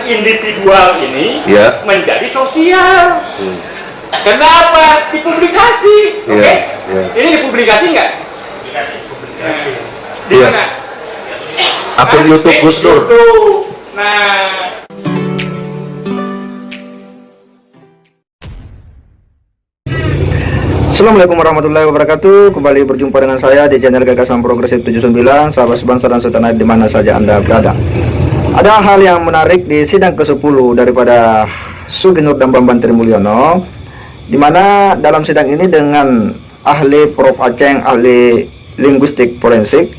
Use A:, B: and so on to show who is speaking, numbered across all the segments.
A: individual ini menjadi sosial. Kenapa? Dipublikasi, oke? Ini dipublikasi nggak? Publikasi. Di mana?
B: Akun YouTube Gus Nur.
A: Nah,
C: Assalamualaikum warahmatullahi wabarakatuh. Kembali berjumpa dengan saya di channel Gagasan Progresif 79. Sahabat sebangsa dan setanah di mana saja Anda berada. Ada hal yang menarik di sidang ke-10 daripada Sugi Nur dan Bambang Trimulyono, di mana dalam sidang ini dengan ahli Prof. Aceng, ahli linguistik forensik,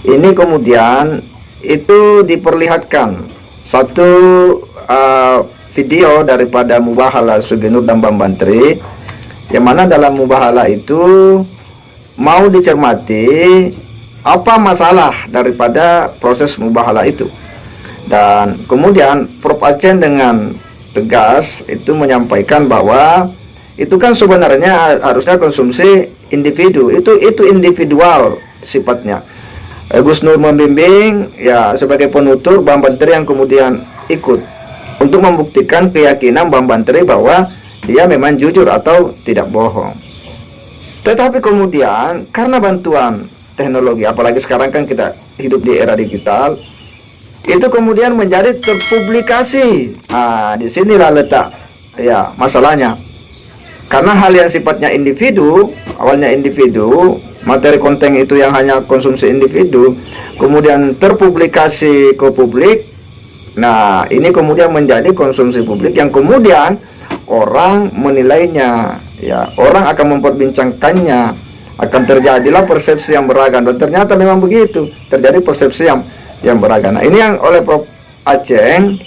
C: ini kemudian itu diperlihatkan satu video daripada mubahala Sugi Nur dan Bambang Tri, yang mana dalam mubahala itu mau dicermati apa masalah daripada proses mubahala itu. Dan kemudian Prof. Aceng dengan tegas itu menyampaikan bahwa itu kan sebenarnya harusnya konsumsi individu, itu individual sifatnya. Gus Nur membimbing ya sebagai penutur Bambang Tri yang kemudian ikut untuk membuktikan keyakinan Bambang Tri bahwa dia memang jujur atau tidak bohong. Tetapi kemudian karena bantuan teknologi, apalagi sekarang kan kita hidup di era digital, itu kemudian menjadi terpublikasi. Nah, disinilah letak ya masalahnya. Karena hal yang sifatnya individu, awalnya individu, materi konten itu yang hanya konsumsi individu, kemudian terpublikasi ke publik. Nah, ini kemudian menjadi konsumsi publik yang kemudian orang menilainya, ya orang akan memperbincangkannya, akan terjadilah persepsi yang beragam, dan ternyata memang begitu, terjadi persepsi yang beragam. Nah, ini yang oleh Prof. Aceng,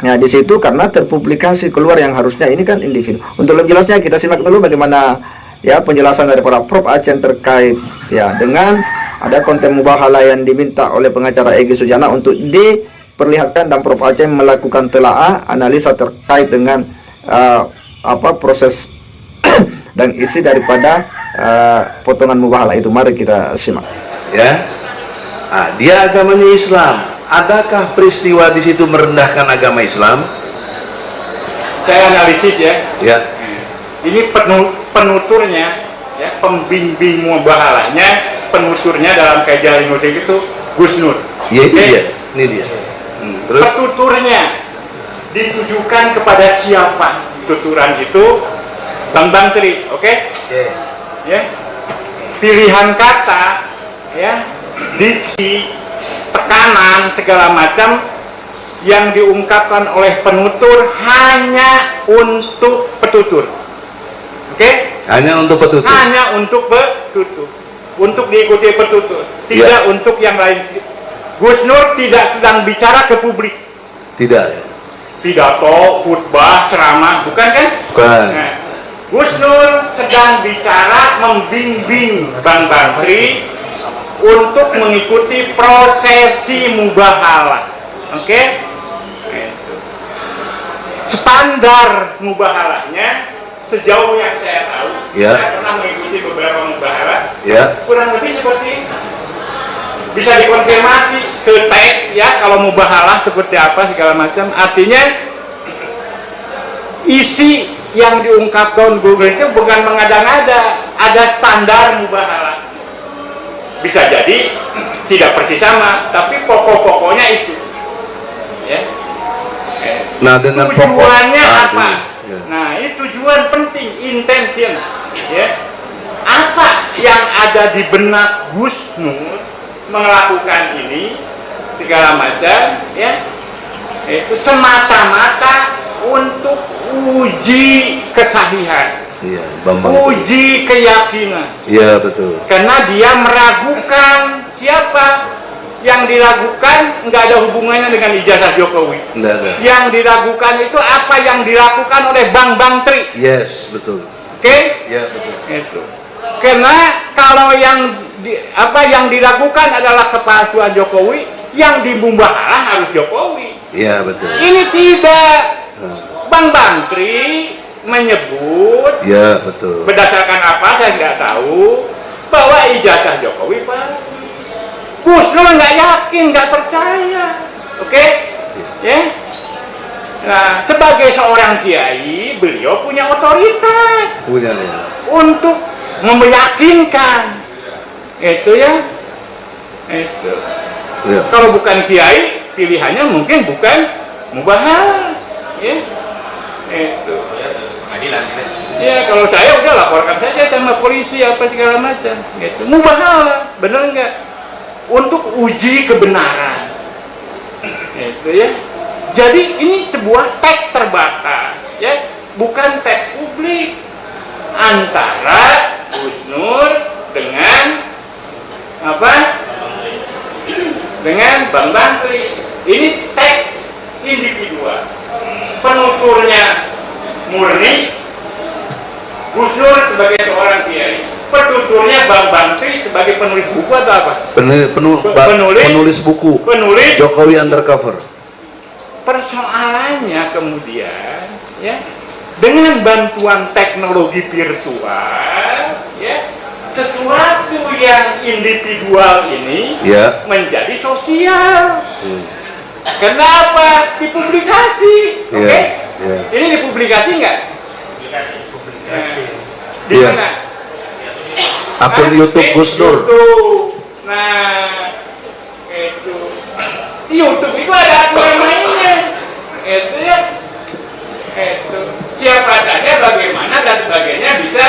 C: ya di situ karena terpublikasi keluar yang harusnya ini kan individu. Untuk lebih jelasnya kita simak dulu bagaimana ya penjelasan dari para Prof. Aceng terkait ya dengan ada konten mubahala yang diminta oleh pengacara Egy Sujana untuk diperlihatkan, dan Prof. Aceng melakukan telaah analisa terkait dengan proses dan isi daripada potongan mubahala itu. Mari kita simak.
B: Ya, dia agamanya Islam. Adakah peristiwa di situ merendahkan agama Islam?
A: saya analisis ya.
B: Ya.
A: Ini penuturnya, ya, pembimbing mubahalanya, penuturnya dalam kajian linguistik itu Gus Nur.
B: Iya, itu dia. Ini dia. Terus?
A: Penuturnya ditujukan kepada siapa? Tuturan itu Bambang Tri, oke? Ya, pilihan kata, ya, diksi, tekanan segala macam yang diungkapkan oleh penutur hanya untuk petutur, oke?
B: Hanya untuk petutur.
A: Hanya untuk petutur, untuk diikuti petutur, tidak untuk yang lain. Gus Nur tidak sedang bicara ke publik.
B: Tidak ya?
A: Pidato, khutbah, ceramah, bukan kan?
B: Bukan.
A: Nah, Gus Nur sedang bicara membimbing Bambang Tri untuk mengikuti prosesi mubahala, oke? Standar mubahalanya sejauh yang saya tahu, saya pernah mengikuti beberapa mubahala, kurang lebih seperti ini. Bisa dikonfirmasi ke teks ya kalau mubahalah seperti apa segala macam. Artinya isi yang diungkapkan Google itu bukan mengada-ngada, ada standar mubahalah. Bisa jadi tidak persis sama, tapi pokok-pokoknya itu. Ya.
B: Nah, dengan
A: tujuannya apa? Nah, ini tujuan penting, intention. Ya. Apa yang ada di benak Gus Nur melakukan ini segala macam, ya, itu semata-mata untuk uji kesahihan, uji keyakinan.
B: Iya, betul.
A: Karena dia meragukan siapa yang diragukan, nggak ada hubungannya dengan ijazah Jokowi.
B: Nggak ada.
A: Yang diragukan itu apa yang dilakukan oleh Bambang Tri.
B: Yes, betul.
A: Oke?
B: Ya, betul.
A: Itu. Karena kalau yang dilakukan adalah kepalsuan Jokowi, yang dimubahalah harus Jokowi.
B: Iya, betul.
A: Ini tidak. Bambang Tri menyebut,
B: ya betul,
A: berdasarkan apa saya nggak tahu, bahwa ijazah Jokowi palsu. Gus Nur nggak yakin, nggak percaya, oke? Ya. Nah, sebagai seorang kiai, beliau punya otoritas
B: Punya ya.
A: untuk meyakinkan itu ya. Itu.
B: Ya.
A: Kalau bukan kiai, pilihannya mungkin bukan mubahalah, ya. Itu.
D: Pengadilan.
A: Ya, kalau saya udah laporkan saja sama polisi apa segala macam. Gitu. Mubahalah, bener nggak? Untuk uji kebenaran. Itu ya. Jadi ini sebuah teks terbatas, ya, bukan teks publik antara Gus Nur dengan apa? Dengan Bang Bantri. Ini teks individual. Penuturnya murni Gus Nur sebagai seorang kiai. Penuturnya Bang Bantri sebagai penulis buku atau apa?
B: Penulis buku.
A: Penulis
B: Jokowi Undercover.
A: Persoalannya kemudian, ya, dengan bantuan teknologi virtual, ya, sesuatu yang individual ini
B: ya
A: menjadi sosial. Kenapa dipublikasi? Oke?
B: Ya. Ya.
A: Ini dipublikasi nggak?
D: Publikasi.
A: Di
B: Ya.
A: mana?
B: Akun YouTube Gus Nur.
A: YouTube. Nah, itu di YouTube itu ada aturan mainnya. Itu ya. Itu siapa saja, bagaimana dan sebagainya bisa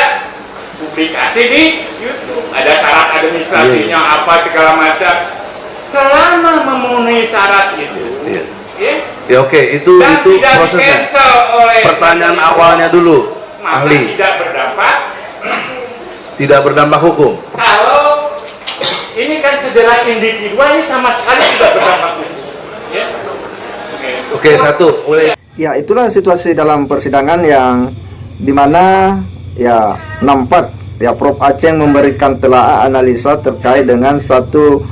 A: publikasi di YouTube. Ada syarat administrasinya apa segala macam. Selama memenuhi syarat itu,
B: Iya.
A: ya,
B: Ya oke, itu
A: dan tidak
B: prosesnya.
A: di-cancel oleh
B: Pertanyaan awalnya dulu,
A: maka
B: ahli.
A: tidak berdampak.
B: Tidak berdampak hukum.
A: Kalau ini kan sejarah individual, ini sama sekali tidak berdampak hukum. Ya.
B: Oke, satu.
C: Ya, itulah situasi dalam persidangan yang dimana ya nampak ya Prof Aceng memberikan telaah analisa terkait dengan satu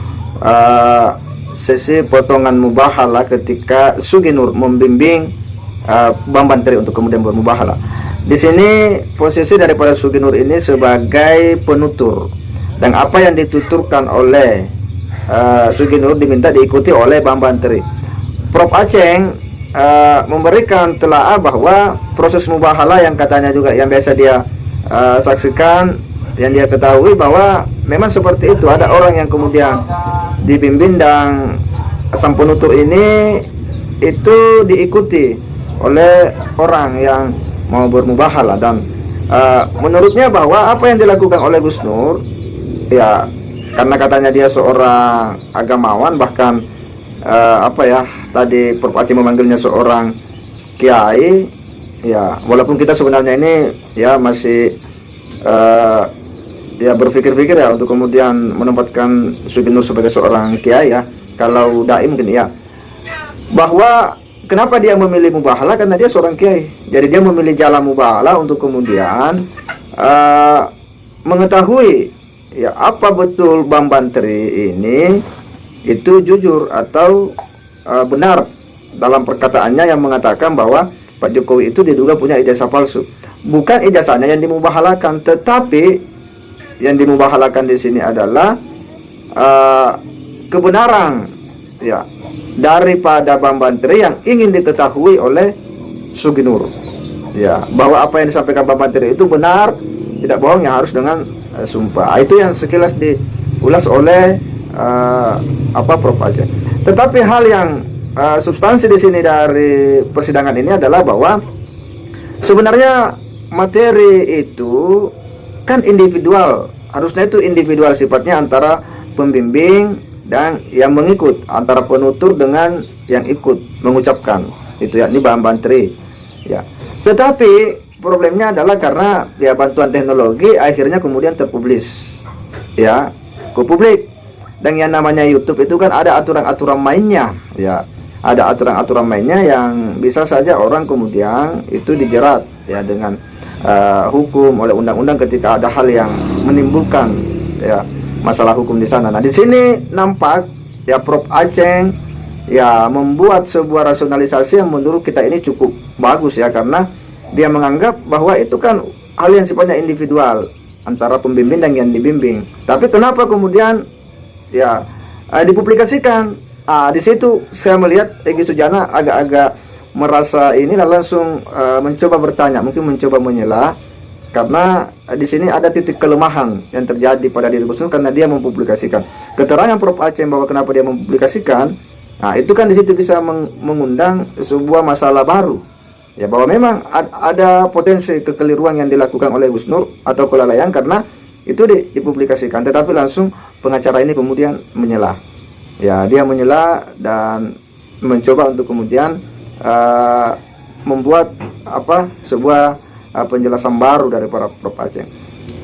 C: sesi potongan mubahalah ketika Sugi Nur membimbing Bang Bantri untuk kemudian bermubahalah. Di sini posisi daripada Sugi Nur ini sebagai penutur, dan apa yang dituturkan oleh Sugi Nur diminta diikuti oleh Bang Bantri. Prof Aceng memberikan telaah bahwa proses mubahalah yang katanya juga yang biasa dia saksikan, yang dia ketahui bahwa memang seperti itu, ada orang yang kemudian dibimbing dan sang penutur ini itu diikuti oleh orang yang mau bermubahalah, dan menurutnya bahwa apa yang dilakukan oleh Gus Nur ya karena katanya dia seorang agamawan, bahkan apa ya tadi Prof Aceng memanggilnya seorang kiai ya, walaupun kita sebenarnya ini ya masih ya berpikir-pikir ya untuk kemudian menempatkan Sugi Nur sebagai seorang kiai ya, kalau dai mungkin ya, bahwa kenapa dia memilih mubahalah karena dia seorang kiai, jadi dia memilih jalan mubahalah untuk kemudian mengetahui ya apa betul Bang Bantri ini itu jujur atau benar dalam perkataannya yang mengatakan bahwa Pak Jokowi itu diduga punya ijazah palsu. Bukan ijazahnya yang dimubahalakan, tetapi yang dimubahalakan di sini adalah kebenaran ya daripada Bang Bantri yang ingin diketahui oleh Sugi Nur. Ya, bahwa apa yang disampaikan Bang Bantri itu benar, tidak bohong, yang harus dengan sumpah. Itu yang sekilas diulas oleh Prof Aceng. Tetapi hal yang substansi di sini dari persidangan ini adalah bahwa sebenarnya materi itu kan individual, harusnya itu individual sifatnya antara pembimbing dan yang mengikut, antara penutur dengan yang ikut mengucapkan itu ya, ini Bang Bantri ya. Tetapi problemnya adalah karena ya bantuan teknologi akhirnya kemudian terpublis ya ke publik. Dan yang namanya YouTube itu kan ada aturan-aturan mainnya ya, ada aturan-aturan mainnya yang bisa saja orang kemudian itu dijerat ya dengan hukum oleh undang-undang ketika ada hal yang menimbulkan ya masalah hukum di sana. Nah, di sini nampak ya Prof Aceng ya membuat sebuah rasionalisasi yang menurut kita ini cukup bagus ya, karena dia menganggap bahwa itu kan hal yang sifatnya individual antara pembimbing dan yang dibimbing. Tapi kenapa kemudian ya dipublikasikan? Di situ saya melihat Egy Sujana agak-agak merasa ini langsung mencoba bertanya, mungkin mencoba menyela, karena di sini ada titik kelemahan yang terjadi pada diri Gus Nur karena dia mempublikasikan keterangan Prof Aceh bahwa kenapa dia mempublikasikan. Nah, itu kan di situ bisa mengundang sebuah masalah baru. Ya, bahwa memang ada potensi kekeliruan yang dilakukan oleh Gus Nur atau kelalaian karena itu dipublikasikan, tetapi langsung pengacara ini kemudian menyela. Ya, dia menyela dan mencoba untuk kemudian membuat sebuah penjelasan baru dari para Prof Aceh.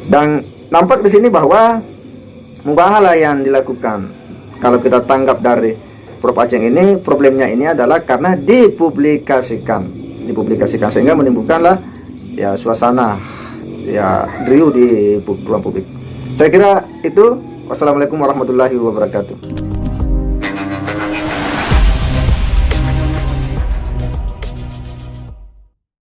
C: Dan nampak di sini bahwa mubahalah yang dilakukan, kalau kita tanggap dari Prof Aceh ini, problemnya ini adalah karena dipublikasikan sehingga menimbulkanlah ya suasana ya riuh di ruang publik. Saya kira itu. Wassalamualaikum warahmatullahi wabarakatuh.